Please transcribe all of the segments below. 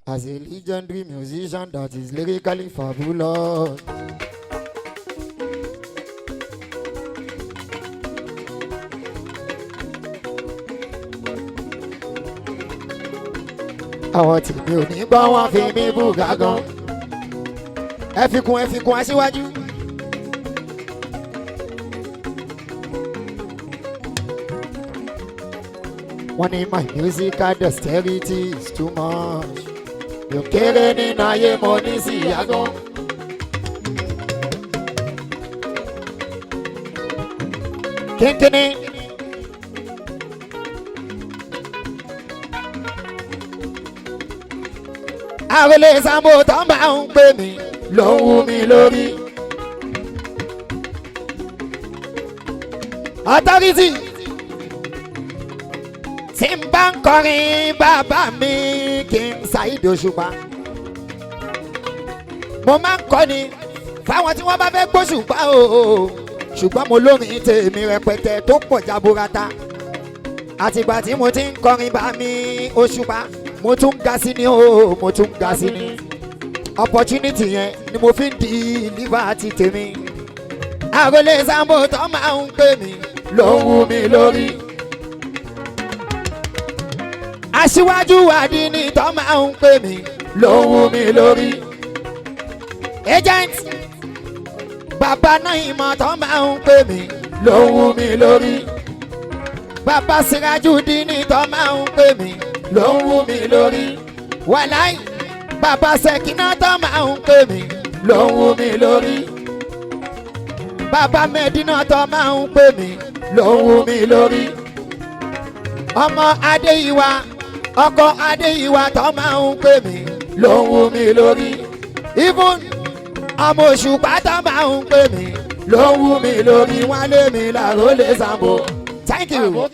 As a legendary musician that is lyrically fabulous. Àwọn tèmi ò ní gbọ́ wọn fi mí bú gàgán. Ẹ fi kún aṣíwájú. Wọ́n ní my musical dexterity is too much. Yóò kéré nínú ayé mo ní sí ìyàgán. Kínkínní. Àròlé Sambo tó máa ń pè mí ló ń wú mi lórí. Authority tí n bá ń kọrin bàbá mi kì í Saheed Òṣùpá. Mo máa ń kọ́ni fáwọn tí wọ́n bá fẹ́ gbóṣùpá o. Ṣùgbọ́n mo lórin tèmi rẹpẹtẹ tó pọ̀ jaburata. Àtìgbà tí mo ti ń kọrin bá mi Òṣùpá. Mo tún ga sí ni o, mo tún ga sí ni. Opportunity yẹn ni mo fi ń di liver ti tèmi. Àròlé Sambo tó máa ń pè mí ló ń wú mi lórí. Aṣíwájú Àdínì tó máa ń pè mí ló ń wú mi lórí. Agent bàbá Náìmọ̀ tó máa ń pè mí ló ń wú mi lórí. Bàbá Sirajudeen tó máa ń pè mí ló ń wú mi lórí. Wàláì bàbá Ṣẹ̀kínà tó máa ń pè mí ló ń wú mi lórí. Bàbá Mẹ́dínà tó máa ń pè mí ló ń wú mi lórí. Ọmọ Adéyíwá ọkọ Adéyíwá tó máa ń pè mí ló ń wú mi lórí. Even ọmọ Òṣùpá tó máa ń pè mí ló ń wú mi lórí. Wọ́n lé mi l'Àròlé Sambo. Thank you.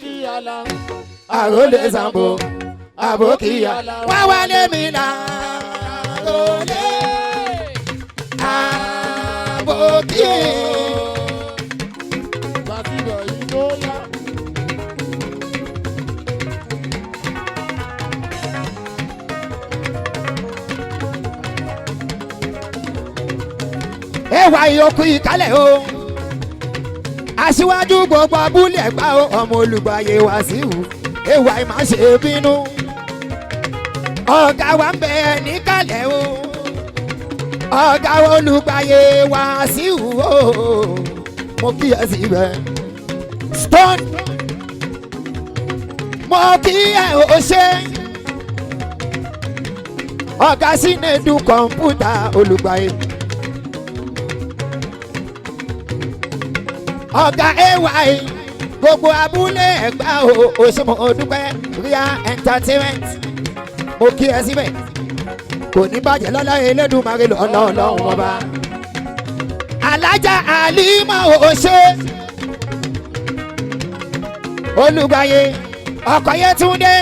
Àròlé Sambo. Àbókíyà wọ́n wá lé mi l'Àròlé àbókíyà. Ẹwà ìyókù ìkálẹ̀ o. Aṣíwájú gbogbo abúlé Ẹ̀gbá o. Ọmọ Olùgbàyè Wàsíù. Ẹwà ìmá ṣe bínú. Ọ̀gá wa ń bẹ níkàlẹ̀ o. Ọ̀gá Olùgbàyè Wàsíù o. Mo kí ẹ síbẹ̀. Stone. Mo kí ẹ o ṣe. Ọ̀gá Sínédù kọ̀ǹpútà Olùgbàyè. Ọ̀gá AY gbogbo abúlé Ẹ̀gbá o. Òṣèmọ̀ Odúpẹ́ Ria Entertainment. Mo kí ẹ síbẹ̀. Kò ní bàjẹ́ lọ́lá Elédùmarè Ọlọ́run ọba. Alájà Àlímọ̀ Òṣè Olùgbàyè ọkọ Yétúndé.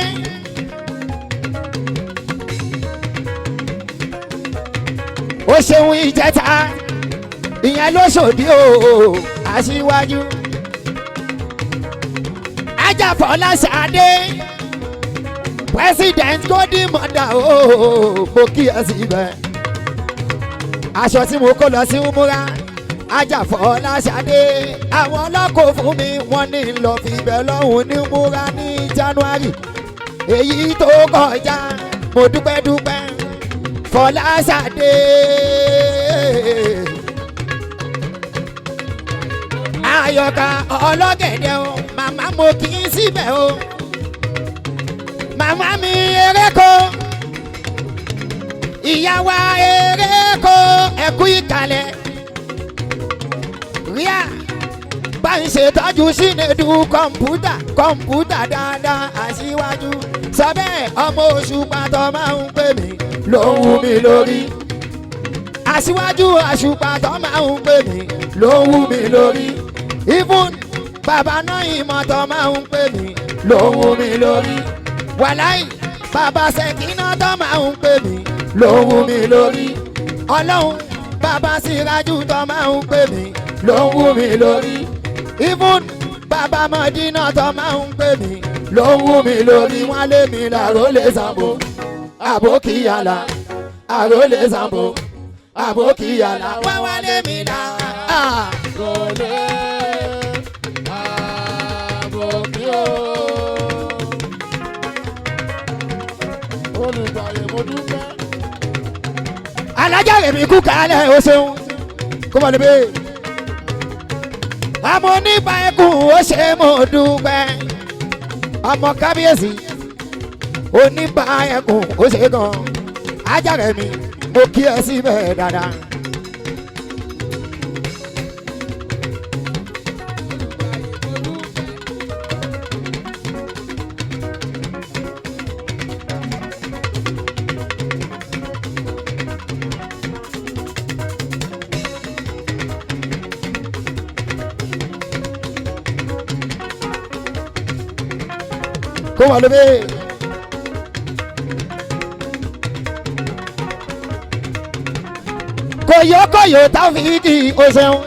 Ó ṣeun ìjẹta ìyẹn ló ṣòdí o. Aṣíwájú Ajáfọ́lá Ṣadé President Golden Mother o. Mo kí ẹ síbẹ̀. Aṣọ tí mo kó lọ sí Umura Ajáfọ́lá Ṣadé. Àwọn ọlọ́kọ̀ fún mi wọ́n ní lọ fi bẹ̀ lọ́hùn ní Umura ní January èyí tó kọjá. Mo dúpẹ́ Fọlá Ṣadé. Àyọ̀ká ọlọ́gẹ̀dẹ̀ o. Màmá mo kì í síbẹ̀ o. Màmá mi eréko. Ìyá wa eréko. Ẹ̀kú ìkàlẹ̀. Ria bá ń ṣètọ́jú Sínédù kọ̀ǹpútà dáadáa. Aṣíwájú sọ bẹ́ẹ̀ ọmọ Òṣùpá tó máa ń pè mí ló ń wú mi lórí. Aṣíwájú Òṣùpá tó máa ń pè mí ló ń wú mi lórí. Even bàbá Náìmọ̀ tó máa ń pè mí ló ń wú mi lórí. Wàláì bàbá Ṣẹ̀kínà tó máa ń pè mí ló wú mi lórí. Ọlọ́run bàbá Sírájú tó máa ń pè mí ló wú mi lórí. Even bàbá Mọ̀dínà tó máa ń pè mí ló wú mi lórí. Wọ́n lé mi lárólé Ṣàmbó àbókíyàlá àrólé Ṣàmbó àbókíyàlá. Wọ́n wá lé mi lárólé àbókíyò. Olùgbàlè mo dúpẹ́. Alájà rẹ̀ mi kú kálẹ̀ o ṣeun kó mọ̀ níbí. Àmọ́ nípa ẹkùn ó ṣe mo dúpẹ́. Ọmọ kábíyèsí oníbà ẹkùn ó ṣe gan. Ajá rẹ̀ mi mo kí ẹ síbẹ̀ dáadáa. Kó wà lóbi. Kòyókòyó Táfíìkì ó ṣeun.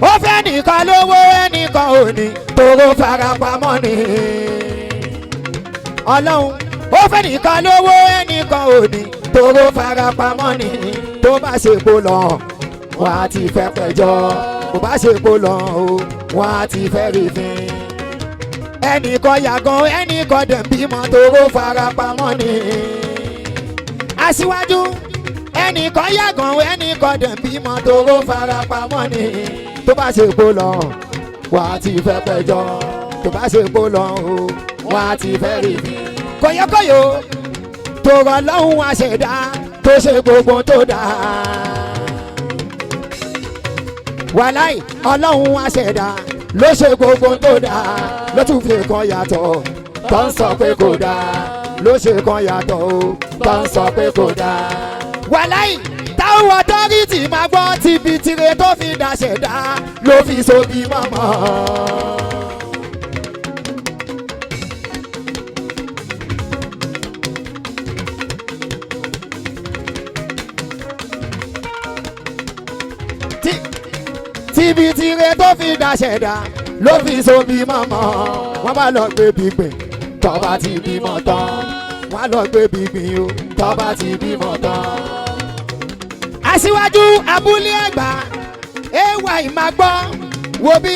Ó fẹ́ nìkan lówó ẹnìkan ò ní tóró farapamọ́ ni. Ọlọ́run ó fẹ́ nìkan lówó ẹnìkan ò ní tóró farapamọ́ ni. Tó bá ṣe kó lọ wọ́n á ti fẹ́ pẹ́jọ́. Bó bá ṣe kó lọ o wọ́n á ti fẹ́ rí fin. Ẹnìkan yàgàn ẹnìkan dẹ̀ bímọ tóró farapamọ́ ni. Aṣíwájú ẹnìkan yàgàn ẹnìkan dẹ̀ bímọ tóró farapamọ́ ni. Tó bá ṣe kó lọ wọ́n á ti fẹ́ pẹ́jọ́. Tó bá ṣe kó lọ o wọ́n á ti fẹ́ rí fin. Kòyókòyó tòrọ lọ́hùn àṣẹ̀dá tó ṣe gbogbo tó dáa. Wàláì Ọlọ́run àṣẹ̀dá ló ṣe gbogbo tó dáa. Ló tún fi kan yàtọ̀ tó ń sọ pé kò dáa. Ló ṣe kan yàtọ̀ o tó ń sọ pé kò dáa. Wàláì táwọn ọ̀tọ́rìtì máa gbọ́ tìbí tire tó fi dàṣẹ̀dá ló fi sobi mọ́mọ́. Tìbí tire tó fi dàṣẹ̀dá ló fi sobi mọ́mọ́. Wọ́n bá lọ gbé gbígbìn tó bá ti bímọ tán. Wọ́n lọ gbé gbígbìn o tó bá ti bímọ tán. Aṣíwájú abúlé ẹ̀gbá ẹwà ìmàgbọ́ wo bí.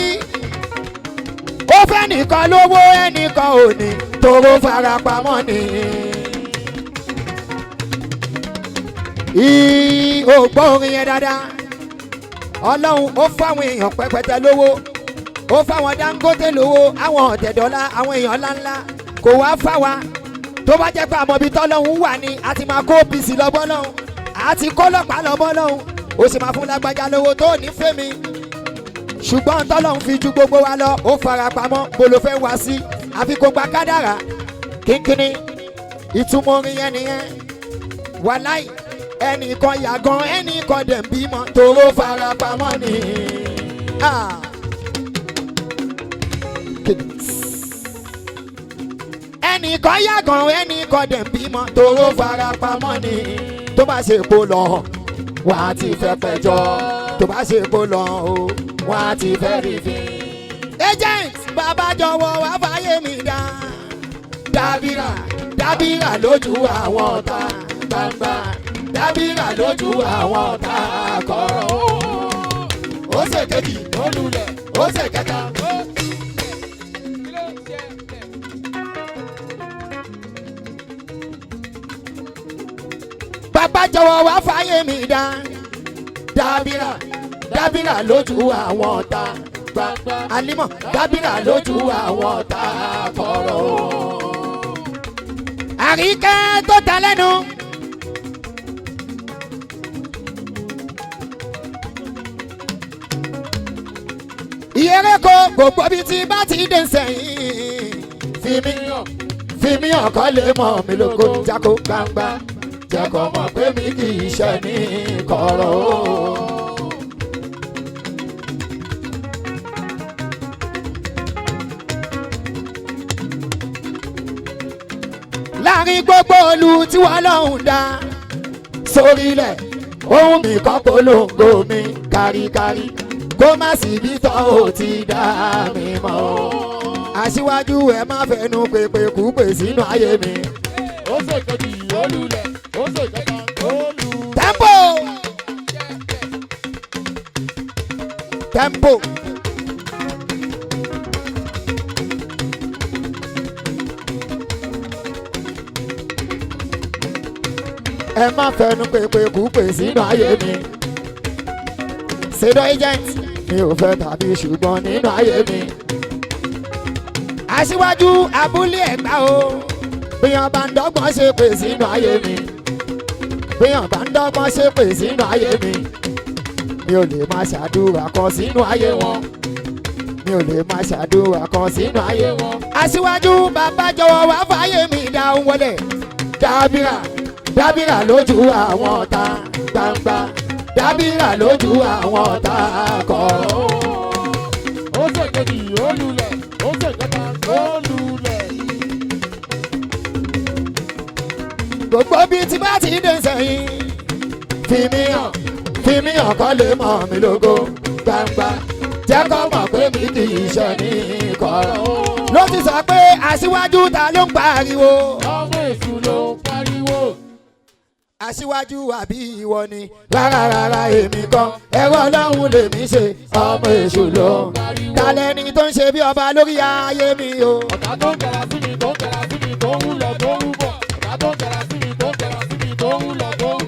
Ó fẹ́ nìkan lówó ẹnìkan ò ní tóró farapamọ́ ni. Ò gbọ́ orin yẹn dáadáa. Ọlọ́run ó fáwọn èèyàn pẹpẹtẹ lówó, ó fáwọn Dangote lówó, àwọn ọ̀tẹ̀dọ́lá, àwọn èèyàn ńláńlá kò wá fáwa. Tó bá jẹ́ pé àmọ́bí tọ́lọ́hún wà ní a ti máa kó OPC lọ́bọ́ lọ́hún, a ti kó ọlọ́pàá lọ́bọ́ lọ́hún, ó sì máa fún lágbájá lówó tó ní fẹ́mi. Ṣùgbọ́n tọ́lọ́hún fi ju gbogbo wa lọ, ó fara pamọ́ bó ló fẹ́ wá sí, àfi kó gba kádàrá kínkínní. Ìtumọ̀ orin yẹn nìyẹn. Wàláì ẹnìkan yàgàn ẹnìkan dẹ̀ ń bímọ tóró farapamọ́ ni. Ẹnìkan yàgàn ẹnìkan dẹ̀ ń bímọ tóró farapamọ́ ni. Tó bá ṣe kó lọ wọ́n á ti fẹ́ pẹ́jọ́. Tó bá ṣe kó lọ o wọ́n á ti fẹ́ rí fin. Agent bàbá jọ̀wọ́ wá fàyè mi dá. Dábìrà dábìrà lójú àwọn ọ̀tá gbangba. Dábìrà lójú àwọn ọ̀tá kọ̀rọ̀. Ó ṣe kejì ó lulẹ̀ ó ṣe kẹta. Bàbá jọ̀wọ́ wá fàyè mi dá. Dábìrà dábìrà lójú àwọn ọ̀tá gbangba. Alimọ̀ dábìrà lójú àwọn ọ̀tá kọ̀rọ̀. Àríkẹ́ tó ta lẹ́nu. Ìyẹ́rẹ́kọ̀ gbogbo bíi ti bá ti dé sẹ́yìn. Fi mí ọ̀kọ́ lè mọ̀ mí lóko jákó gbangba. Jẹ́ kó mọ̀ pé mi kì í ṣe ní kọ̀rọ̀ o. láàrin gbogbo olú tí wọ́n lọ́hùn dá sórílẹ̀ ohun mi kọ́ polongo mi káríkárí kó má sì bí tọ́ ò ti dá mi mọ́ aṣíwájú ẹ má fẹnu pèpè kú pè sínú ayé mi. ó ṣe kejì olùlẹ̀ ó ṣe kẹta olù. tempo tempo. ẹ má fẹnu pèpè kú pè sínú ayé mi. Sedo agent mi ò fẹ́ tàbí ṣùgbọ́n nínú ayé mi. Aṣíwájú abúlé Ẹ̀gbá o bíyàn bá ń dọ́gbọ́n ṣe pè sínú ayé mi. bíyàn bá ń dọ́gbọ́n ṣe pè sínú ayé mi. mi ò lè máa ṣàdúrà kan sínú ayé wọn. mi ò lè máa ṣàdúrà kan sínú ayé wọn. Aṣíwájú bàbá jọ̀wọ́ wá fàyè mi dáhùn wọlé. dábìrà dábìrà lójú àwọn ọ̀tá gbangba dábìrà lójú àwọn ọ̀tá kọ̀ọ̀. ó ṣe kejì olùlẹ̀ ó ṣe kẹta olùlẹ̀. gbogbo bíi tí bá ti dé sẹ́yìn fi mí hàn kọ́ lè mọ̀ mí lógo gbangba jẹ́ kó mọ̀ pé mi kì í ṣe ní kọ̀ọ̀. ló ti sọ pé aṣíwájú ta ló ń pariwo. ọmọ èṣù ló ń pariwo. aṣíwájú àbí ìwọ ni rárá rárá èmi kan ẹ̀rọ ọlọ́run lèmi ṣe ọmọ èṣù ló ń pariwo. talẹ́ni tó ń ṣe bí ọba lórí ayé mi o. ọ̀tá tó ń jẹrà sí mi tó ń jẹrà sí mi tó ń lọ tó ń bọ̀. ọ̀tá tó ń jẹrà sí mi tó ń jẹrà sí mi tó ń lọ tó ń.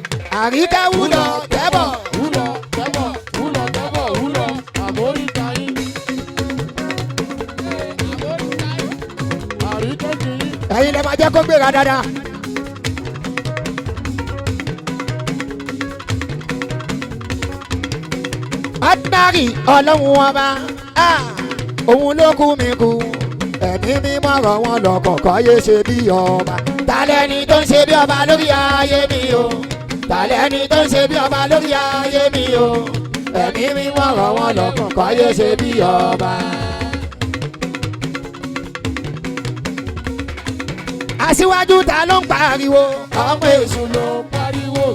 àríkẹ́ wúlọ tẹ́bọ̀. wúlọ tẹ́bọ̀ wúlọ tẹ́bọ̀ wúlọ àmóríta yín. àríkẹ́jì yín. ẹ̀yin lè máa jẹ́ kó gbéra dáadáa. ordinary ọlọ́run ọba òun ló kú mi kú ẹ̀mí mímọ́ rọ̀ wọ́n lọ́kọ̀ọ̀kan yé ṣe bí ọba. talẹ́ni tó ń ṣe bí ọba lórí ayé mi o. talẹ́ni tó ń ṣe bí ọba lórí ayé mi o. ẹ̀mí mímọ́ rọ̀ wọ́n lọ́kọ̀ọ̀kan yé ṣe bí ọba. aṣíwájú ta ló ń pariwo. ọmọ èṣù ló ń pariwo.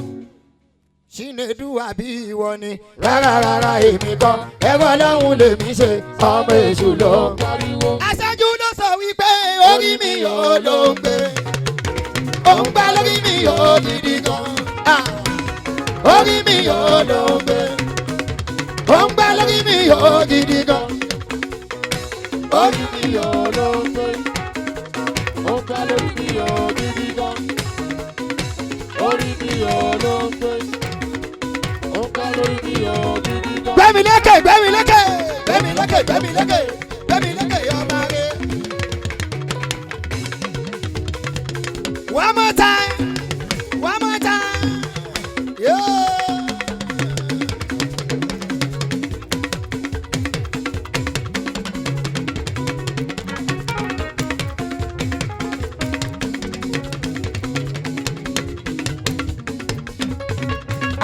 Ṣínédù àbí ìwọ ni rárá rárá èmi kọ́ ẹ̀rọ ọlọ́run lèmi ṣe ọmọ èṣù ló ń pariwo. aṣáájú ló sọ wípé orí mi yóò ló ń gbé òun gbá lórí mi yóò gidi gan. orí mi yóò ló ń gbé òun gbá lórí mi yóò gidi gan. orí mi yóò ló ń gbé òun gbá lórí mi yóò gidi gan. orí mi yóò ló ń gbé. gbẹ́mi lékè gbẹ́mi lékè gbẹ́mi lékè gbẹ́mi lékè gbẹ́mi lékè ọmọ rẹ. one more time one more time.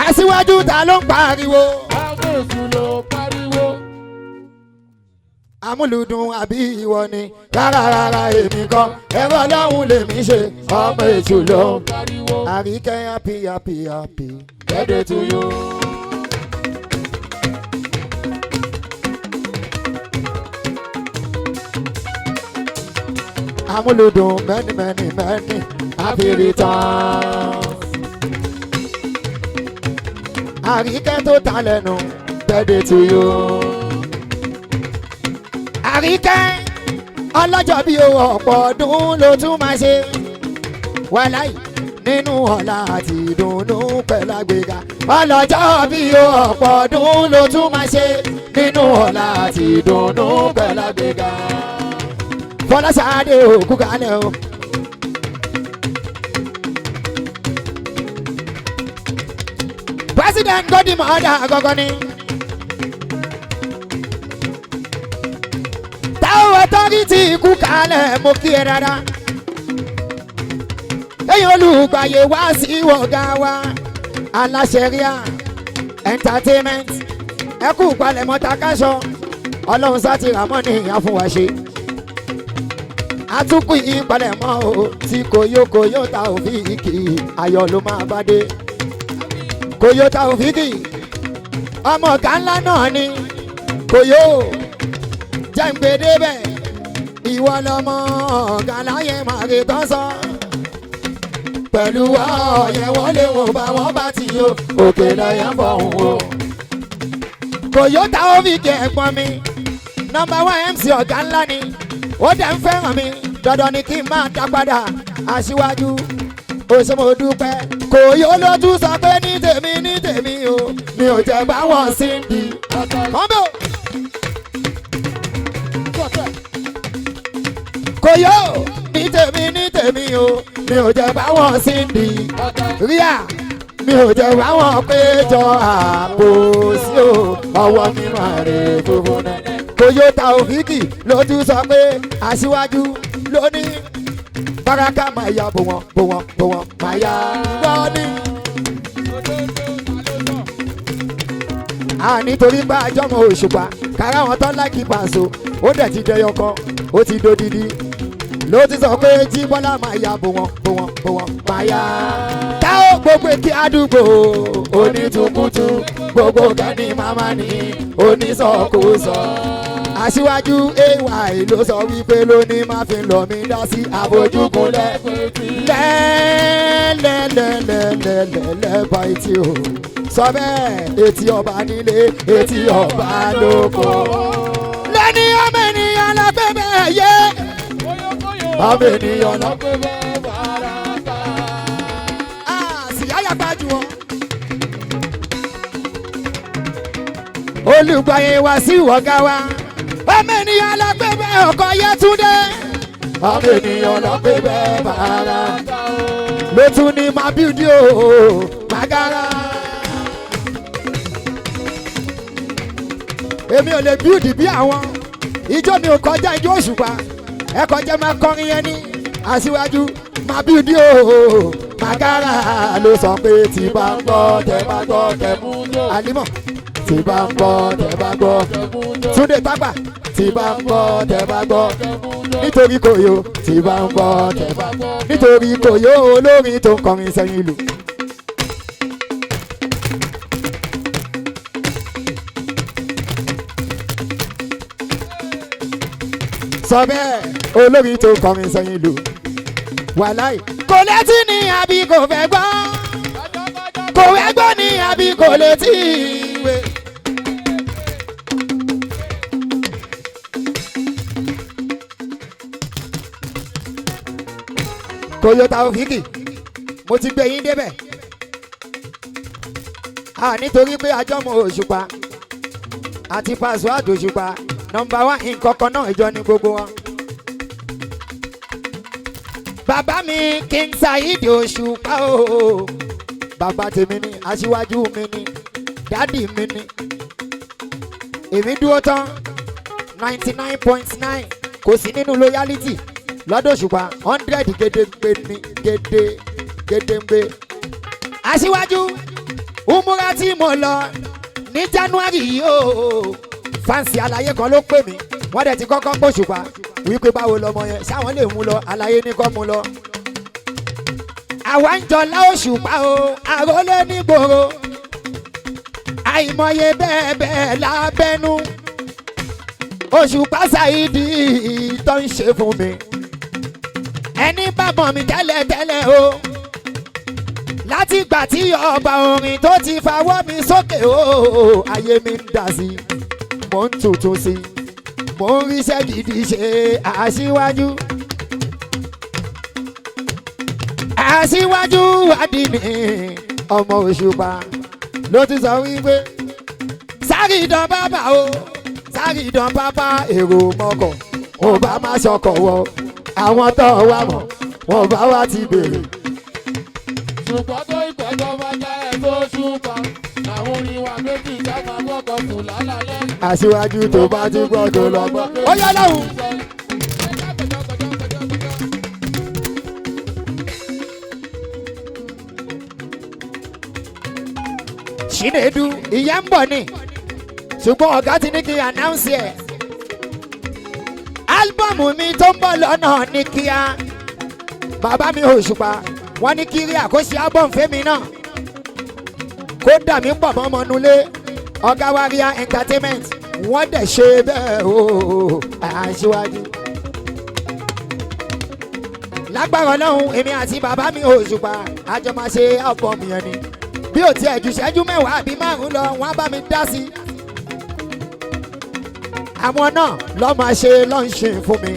aṣíwájú ta ló ń pariwo. ọmọ èṣù ló ń pariwo. amúlùdùn àbí ìwọ ni rárá rárá èmi kan ẹ̀rọ ọlọ́run lèmi ṣe ọmọ èṣù ló ń pariwo. àríkẹ́ happy happy happy birthday to you. amúlùdùn many many many happy return. àríkẹ́ tó ta lẹ́nu birthday to you. àríkẹ́ ọlọ́jọ́ bí o ọ̀pọ̀ ọdún ló tún máa ṣe wàláì nínú ọ̀la àti ìdùnnú pẹ̀lú àgbéga. ọlọ́jọ́ bí o ọ̀pọ̀ ọdún ló tún máa ṣe nínú ọ̀la àti ìdùnnú pẹ̀lú àgbéga. Fọláṣadé òkú kalẹ̀ o. President Godimo ọ̀dà àgọ́gọ́ ni. táwọn ọtọ́rìtì ikú kalẹ̀ mo kí ẹ dáadáa. èyí olùgbàyè wá sí wọ̀gá wa aláṣẹríà entertainment ẹkú palẹ̀mọ́ takaṣọ ọlọ́run sátì ramọ́ ní ìyá fún wa ṣe. àtúkù ìpalẹ̀mọ́ o tí kòyókòyó ta òfìkì ayọ̀ ló máa bá dé kòyó ta òfìkì ọmọ ọ̀gá ńlá náà ni kòyó jẹ́ǹgbé débẹ̀ ìwọ lọmọ ọ̀gá láyé màrè tán sọ pẹ̀lú ọ̀yẹ̀ wọlé wọn bá wọn bá ti yó òkè lọ́yẹ̀ ń bọ̀ wò. kòyó ta òfìkì ẹ̀gbọ́n mi nọ́mbà 1 MC ọ̀gá ńlá ni ó dẹ̀ ń fẹ́ràn mi dandan ni kí n máa dá padà aṣíwájú òṣèlú dúpẹ́ kòyó ló tún sọ pé ní tèmi o mi ò jẹ́ bá wọn sí di kọ́ńbó. kòyó ní tèmi o mi ò jẹ́ bá wọn sí di ríà mi ò jẹ́ bá wọn péjọ àpò sí o ọwọ́ mi máa rè fúnfún náà. kòyó ta òfìkì ló tún sọ pé aṣíwájú ló ní baraka máa ya bò wọ́n máa ya wọ́n ní. nítorí bá àjọmọ̀ òṣùpá kára wọn tán láìkí pàṣọ ó dẹ̀ ti dẹyọ kan ó ti dodidi ló ti sọ pé jí bọ́lá máa ya bò wọ́n máa ya. tá ó gbogbo èkì àdúgbò onítùkùtù gbogbo kẹ́ni màmá ní onísọ̀kòsọ̀. aṣíwájú ay ló sọ wípé lóní má fi lọ mí dá sí àbójúkunlẹ̀ lẹ́lẹ́lẹ́lẹ́lẹ́lẹ́ bá etí o sọ bẹ́ẹ̀ etí ọba nílé etí ọba lóko. lẹ́ni ọmọ ènìyàn lọ pé bẹ́ẹ̀ yé ọmọ ènìyàn lọ pé bẹ́ẹ̀ bára bá. síyáyà gbájú wọn. olùgbàyè wá sí ọ̀gá wa ọmọ ènìyàn lọ pé bẹ́ẹ̀ ọkọ̀ Yétúndé ọmọ ènìyàn lọ pé bẹ́ẹ̀ bàrà ló tún ní máa bíúdì o màgàrà. èmi ò lè bíúdì bí àwọn ijó mi ò kọjá ijó òṣùpá ẹ kọjá máa kọrin yẹn ní aṣíwájú máa bíúdì o màgàrà ló sọ pé tí bá ń gbọ́ tẹ bá gbọ́ tẹ mú yó àlímọ̀ tí bá ń gbọ́ tẹ bá gbọ́ Túndé Tápà tí bá ń gbọ́ tẹ bá gbọ́ nítorí kòyó tí bá ń gbọ́ tẹ bá gbọ́ nítorí kòyó olórin tó ń kọrin sẹ́yìn ìlú. sọ bẹ́ẹ̀ olórin tó ń kọrin sẹ́yìn ìlú wàláì kò létí ní àbí kò fẹ́ gbọ́ kò fẹ́ gbọ́ ní àbí kò létí ìwé. Kòyó ta òfìkì mo ti gbé yín débẹ̀ nítorí pé àjọmọ̀ òṣùpá àti pàṣọ àdòṣùpá nọ́mbà 1 nǹkankan náà ìjọ ní gbogbo wọn. bàbá mi King Saheed Òṣùpá o bàbá tèmi ni aṣíwájú mi ni dádì mi ni èmi dúró tán 99.9 kò sí nínú loyalty lọ́dọ̀ Òṣùpá 100 gédéǹgbé ni gédéǹgbé. aṣíwájú umura tí mo lọ ní January yìí o fáǹsì àlàyé kan ló pè mí wọ́n dẹ̀ ti kọ́kọ́ pò Òṣùpá wípé báwo lọmọ yẹn ṣáwọn lè mú lọ àlàyé ní kọ́ mú lọ. àwa ń jọlá Òṣùpá o àrólé nígboro àìmọye bẹ́ẹ̀ bẹ́ẹ̀ lábẹ́nú Òṣùpá Saheed tó ń ṣe fún mi ẹni bá mọ̀ mí tẹ́lẹ̀tẹ́lẹ̀ o láti ìgbà tí ọba orin tó ti fawọ́ mi sókè o ayé mi ń dà sí mò ń tuntun sí mò ń ríṣẹ́ gidi ṣe aṣíwájú Àdìní ọmọ Òṣùpá ló ti sọ wípé Sárídán bàbá o Sárídán bàbá èrò mọ́kọ̀ ò bá má ṣọkọ̀ wọ àwọn tó wà mọ̀ wọ́n bá wá ti bèrè. ṣùgbọ́n tó ìpẹ́jọ́ bá já ẹ̀ tó ṣùpá làwọn oníwà méjì jágbá gbọ́kọ̀ tù lálálẹ́. Aṣíwájú tó bá ti gbọ́ tó lọ gbọ́. ó yá lọ́hùn. Ṣínédù ìyá ń bọ̀ ni ṣùgbọ́n ọ̀gá ti ní kí announce ẹ̀. álbọ̀mù mi tó ń bọ̀ lọ́nà ní kíá bàbá mi Òṣùpá wọ́n ní kiri àkóso álbọ̀mù fẹ́mi náà kó dà mí pọ̀ mọ́ ọmọnulé ọ̀gá wa ria entertainment wọ́n dẹ̀ ṣe bẹ́ẹ̀ o Aṣíwájú. lágbára Ọlọ́run èmi àti bàbá mi Òṣùpá àjọ máa ṣe álbọ̀mù yẹn ni bí ò tiẹ̀ ju ṣẹ́jú mẹ́wàá àbí márùn-ún lọ wọ́n á bá mi dá sí i. àwọn náà lọ́ máa ṣe lọ́ńṣìn fún mi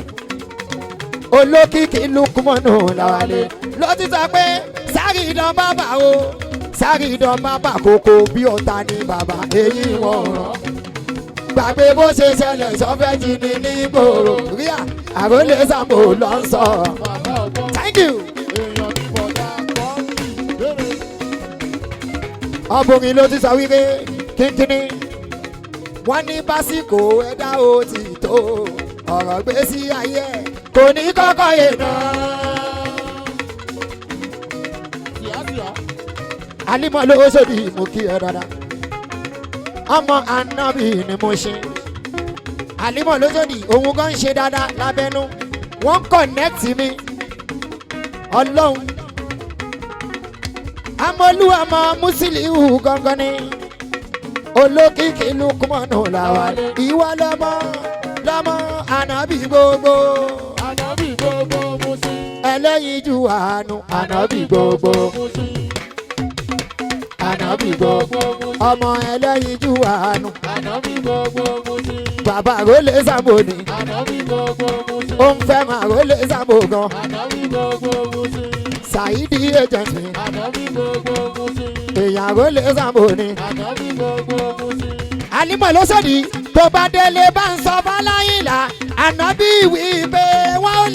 olókìkí Lukumanu Lawale ló ti sọ pé sáré ìdán bàbá o sáré ìdán bàbá kókó bí ọ̀tá ní bàbá èyí wọ̀n rán gbàgbé bó ṣe ṣẹlẹ̀ sọ́fẹ́jì ní nígboro ríà àròlé Sambo ló ń sọ. Thank you. ọbùnrin ló ti sọ wípé kínkínní wọ́n ní básíkò ẹ̀dá ó ti tó ọ̀rọ̀ gbé sí ayé kò ní kọ́kọ́ yé náà. alimọ̀ ló sòdì mú kí ẹ dáadáa ọmọ Ànábì ni mo ṣe alimọ̀ ló sòdì òun kan ń ṣe dáadáa lábẹ́nú wọ́n kọ̀nẹ́ẹ̀tì mi Ọlọ́run amọ̀lúwàmọ̀ Musiliu gangan ni olókìkí Lukumanu Lawale ìwà lọ́mọ Ànábì gbogbo Musi ẹlẹ́yinjú àánú Ànábì gbogbo Ànábì gbogbo ọmọ ẹlẹ́yinjú àánú Musi bàbá àrólé Sambo ni Musi ó ń fẹ́ máa àrólé Sambo gan Musi Saidi agent mi Musi èèyàn àrólé Sambo ni Musi alimọ̀ ló sọ̀dí tó bá délé bá ń sọ fáláyìnlá Ànábì wí pé wọ́n ò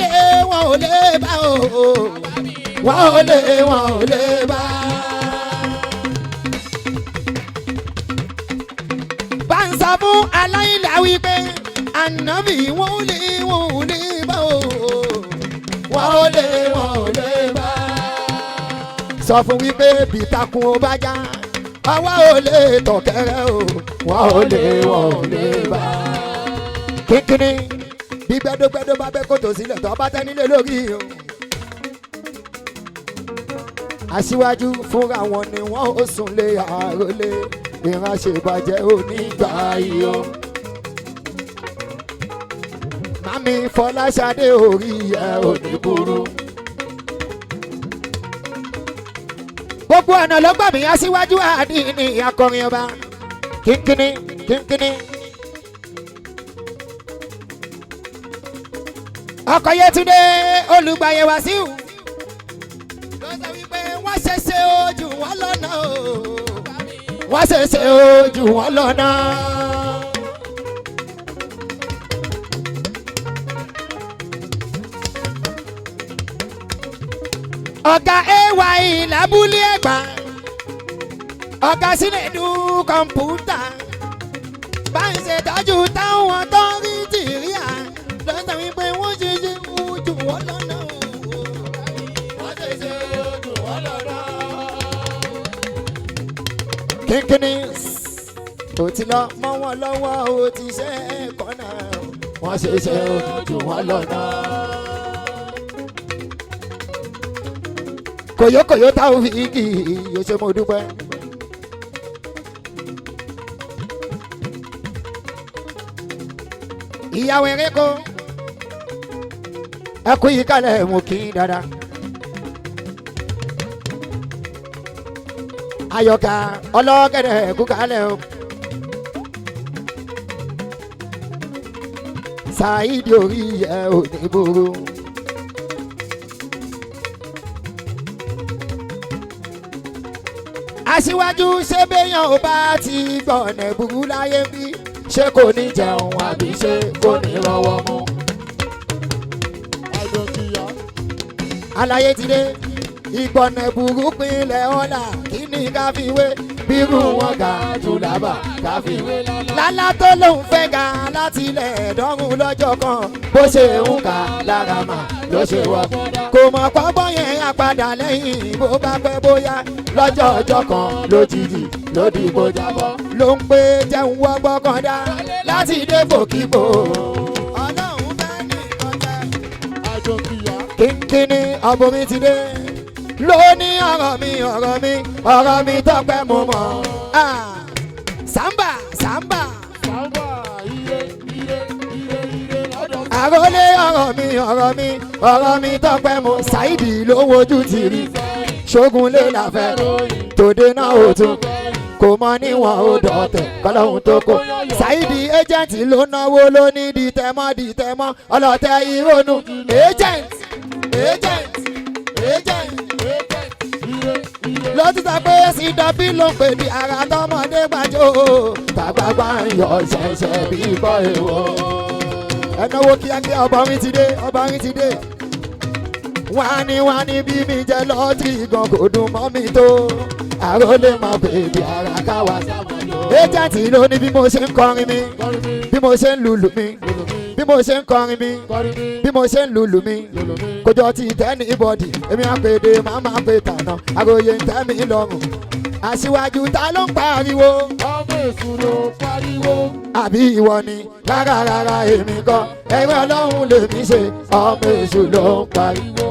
lè bá o wọ́n ò lè bá. bá ń sọ fún aláìlá wí pé Ànábì wọ́n ò lè bá o wọ́n ò lè bá. sọ fún wípé bìtàkùn ó bá já àwa ò lè tọ̀kẹ́rẹ́ o wọ́n ò lè bá. kínkínní bí gbẹdógbẹdó bá bẹ́ kòtò sílẹ̀ tó bá tẹ́ nílé lórí o. Aṣíwájú fúnra wọn ni wọ́n ó sùn lé àròlé ìránṣẹ́ ìbàjẹ́ onígbà yìí o. Mami Fọláṣadé orí ẹ̀ ò ní burú. gbogbo ọ̀nà ló gbà mí Aṣíwájú àdínní akọrin ọba kínkínní. ọkọ̀ Yétúndé Olùgbàyè Wàsíù ló sọ wípé wọ́n ṣẹ̀ṣẹ̀ ojú wọn lọ́nà o wọ́n ṣẹ̀ṣẹ̀ ojú wọn lọ́nà. ọ̀gá ay lábúlé Ẹ̀gbá ọ̀gá Sínédù kọ̀ǹpútà bá ń ṣètọ́jú táwọn tó ń rí tìríà lọ́sàn wípé wọ́n ṣe ṣe ojú wọn lọ́nà wọ́n ṣe ṣe ojú wọn lọ́nà. kínkínní ó ti lọ mọ́ wọn lọ́wọ́ ó ti ṣe kọ́nà wọ́n ṣe ṣe ojú wọn lọ́nà. kòyókòyó táwọn fi igi yóò ṣe mo dúpẹ́. ìyàwó eréko ẹ kú yìí kalẹ̀ mú kí n dáadáa. Ayọ̀ká ọlọ́gẹ̀dẹ̀ kú kalẹ̀ o. Saidi orí ẹ ò ní burú. Aṣíwájú ṣé béèyàn ò bá ti gbọ̀nà burú láyé bí ṣé kò ní jẹun àbí ṣé kò ní rọwọ́ mú. Àlàyé ti dé ìgbọ̀nà burú pinlẹ̀ ọ̀la kí ni ká fi wé bírú wọn ga jù lábà ká fi wé lálá tó lóun fẹ́ ga láti ilẹ̀ ẹ̀dọ́rùn lọ́jọ́ kan bó ṣe ń kà lára mà ló ṣe wọ́ kò mọ̀ pọ́gbọ́n yẹn àpadà lẹ́yìn bó bá pẹ́ bóyá lọ́jọ́ ọjọ́ kan lójijì lódì bó jábọ́ ló ń pé jẹun wọ́gbọ́n kan dá láti dé fòkìbò ọlọ́run fẹ́ ní kínkínní ọ̀bùn mi ti dé lónìí ọ̀rọ̀ mi tọ́pẹ́ mo mọ̀ sàmbà sàmbà àròlé ọ̀rọ̀ mi tọ́pẹ́ mo Saidi ló wojú ti rí ṣógun lé láfẹ́ tòde náà ò tún kò mọ níwọ̀n ó dọ̀tẹ̀ kọ́lọ́hún tó kó Saidi agent ló náwó ló ní dìtẹ̀mọ́ ọlọ́tẹ̀ ìrònú agent ló ti sọ pé CW ló ń pè ní ara tọmọdé gbàjọ tàgbàgbà ń yọ ṣẹ̀ṣẹ̀ bí bọ́ èèwọ̀ ẹnáwó kíákíá ọbọrin ti dé wọ́n ní bí mi jẹ́ lọ́tì gan kò dùn mọ́ mi tó àròlé mọ́ bèbí ara káwa agent ló ní bí mo ṣe ń kọrin mi bí mo ṣe ń lùlù mi bí mo ṣe ń kọrin mi bí mo ṣe ń lùlù mi kójọ ti tẹ́ni bọ́dì èmi àpèdè màmá pè tànà àròyé ń tẹ́ mi lọ́rùn aṣíwájú ta ló ń pariwo ọmọ èṣù ló pariwo àbí ìwọ ni rárá èmi kọ́ ẹ̀rọ ọlọ́run lèmi ṣe ọmọ èṣù ló ń pariwo.